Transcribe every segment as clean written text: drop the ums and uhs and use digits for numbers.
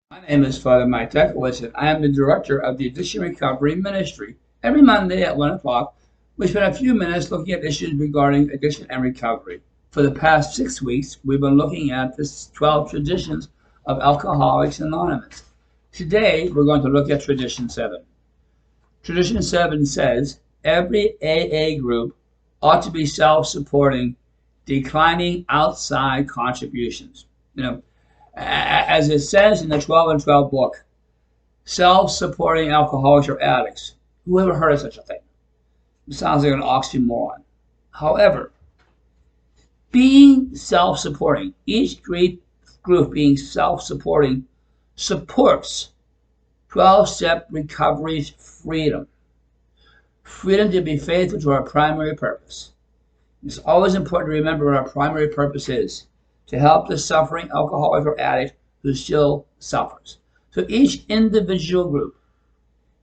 My name is Father Mike Tekowitz, and I am the director of the Addiction Recovery Ministry. Every Monday at 1 o'clock, we spend a few minutes looking at issues regarding addiction and recovery. For the past 6 weeks, we've been looking at the 12 traditions of Alcoholics Anonymous. Today, we're going to look at Tradition 7. Tradition 7 says every AA group ought to be self supporting, declining outside contributions. As it says in the 12 and 12 book, self-supporting alcoholics or addicts. Who ever heard of such a thing? It sounds like an oxymoron. However, being self-supporting, each group being self-supporting, supports 12-step recovery's freedom. Freedom to be faithful to our primary purpose. It's always important to remember what our primary purpose is: to help the suffering alcoholic or addict who still suffers. So each individual group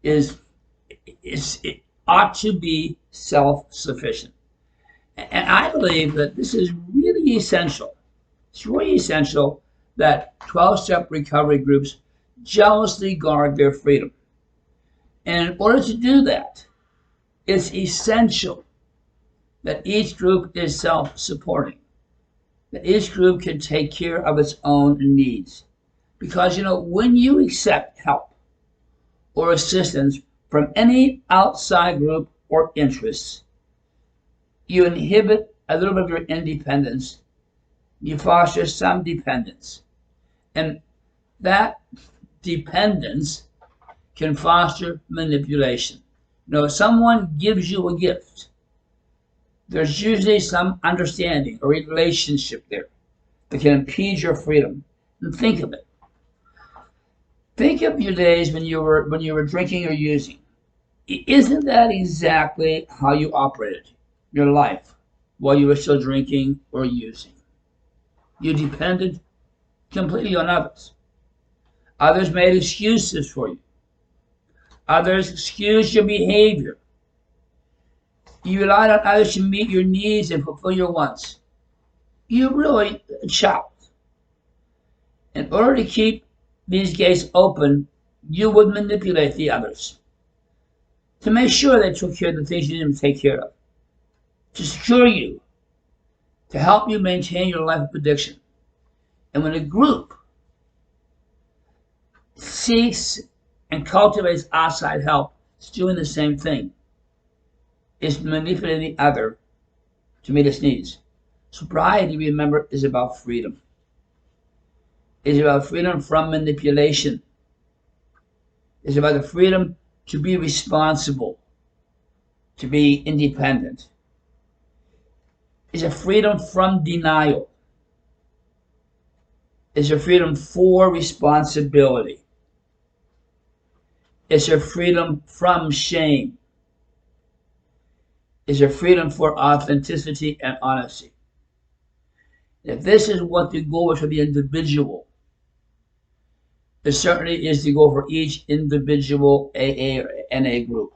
it ought to be self-sufficient. And I believe that this is really essential. It's really essential that 12-step recovery groups jealously guard their freedom. And in order to do that, it's essential that each group is self-supporting, that each group can take care of its own needs. Because, when you accept help or assistance from any outside group or interests, you inhibit a little bit of your independence. You foster some dependence. And that dependence can foster manipulation. If someone gives you a gift, there's usually some understanding or relationship there that can impede your freedom. And think of it. Think of your days when you were drinking or using. Isn't that exactly how you operated your life while you were still drinking or using? You depended completely on others. Others made excuses for you. Others excused your behavior. You relied on others to meet your needs and fulfill your wants. You really a child. In order to keep these gates open, you would manipulate the others to make sure they took care of the things you didn't take care of, to secure you, to help you maintain your life of addiction. And when a group seeks and cultivates outside help, it's doing the same thing. It's manipulating the other to meet its needs. Sobriety, remember, is about freedom. It's about freedom from manipulation. It's about the freedom to be responsible, to be independent. It's a freedom from denial. It's a freedom for responsibility. It's a freedom from shame. It's a freedom for authenticity and honesty. If this is what the goal is for the individual, it certainly is the goal for each individual AA or NA group.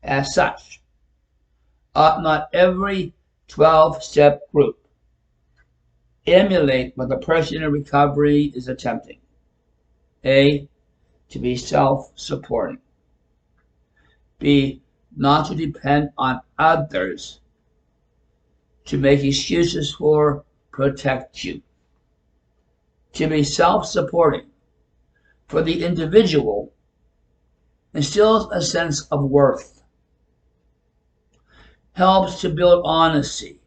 As such, ought not every 12-step group emulate what the person in recovery is attempting? A, to be self-supporting. B, not to depend on others to make excuses for, protect you. To be self-supporting for the individual instills a sense of worth, helps to build honesty,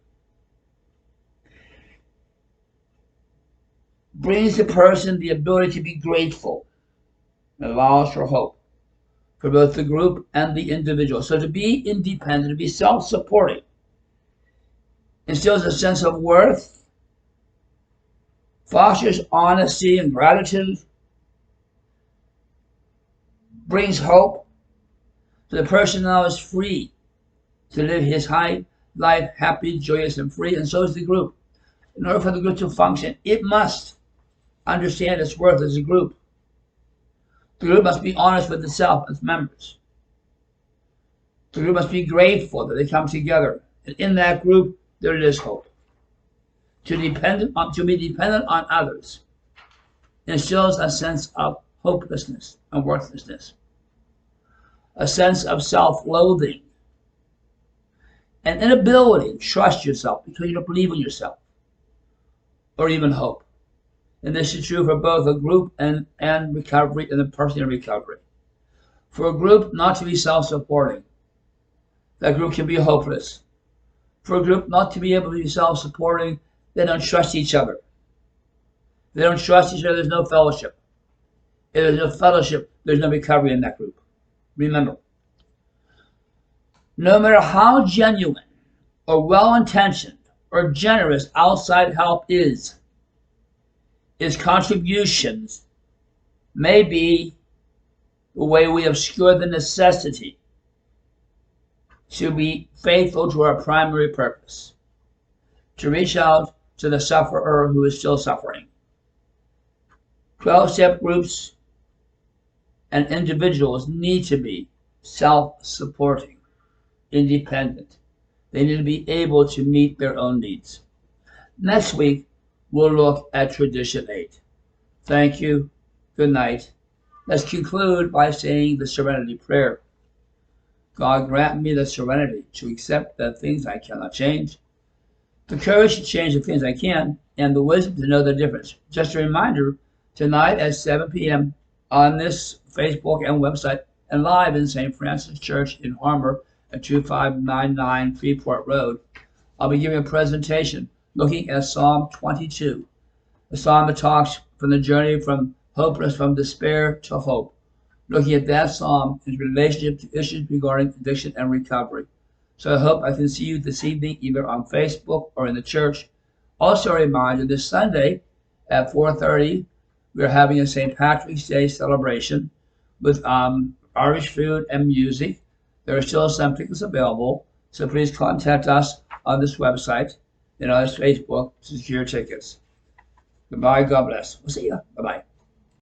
brings the person the ability to be grateful, and allows for hope for both the group and the individual. So to be independent, to be self-supporting, instills a sense of worth, fosters honesty and gratitude, brings hope. So the person now is free to live his high life, happy, joyous, and free, and so is the group. In order for the group to function, it must understand its worth as a group. The group must be honest with itself as members. The group must be grateful that they come together. And in that group, there is hope. To be dependent on others instills a sense of hopelessness and worthlessness, a sense of self-loathing, an inability to trust yourself because you don't believe in yourself or even hope. And this is true for both a group and recovery and the person in recovery. For a group not to be self-supporting, that group can be hopeless. For a group not to be able to be self-supporting, they don't trust each other. If they don't trust each other, there's no fellowship. If there's no fellowship, there's no recovery in that group. Remember, no matter how genuine or well-intentioned or generous outside help is, its contributions may be the way we obscure the necessity to be faithful to our primary purpose, to reach out to the sufferer who is still suffering. 12-step groups and individuals need to be self-supporting, independent. They need to be able to meet their own needs. Next week, we'll look at Tradition 8. Thank you. Good night. Let's conclude by saying the Serenity Prayer. God, grant me the serenity to accept the things I cannot change, the courage to change the things I can, and the wisdom to know the difference. Just a reminder, tonight at 7 p.m. on this Facebook and website, and live in St. Francis Church in Harmer at 2599 Freeport Road, I'll be giving a presentation looking at Psalm 22, a psalm that talks from the journey from hopeless, from despair to hope, looking at that psalm in relationship to issues regarding addiction and recovery. So I hope I can see you this evening, either on Facebook or in the church. Also a reminder, this Sunday at 4:30, we're having a St. Patrick's Day celebration with Irish food and music. There are still some tickets available, so please contact us on this website and on this Facebook to secure tickets. Goodbye, God bless. We'll see you. Bye-bye.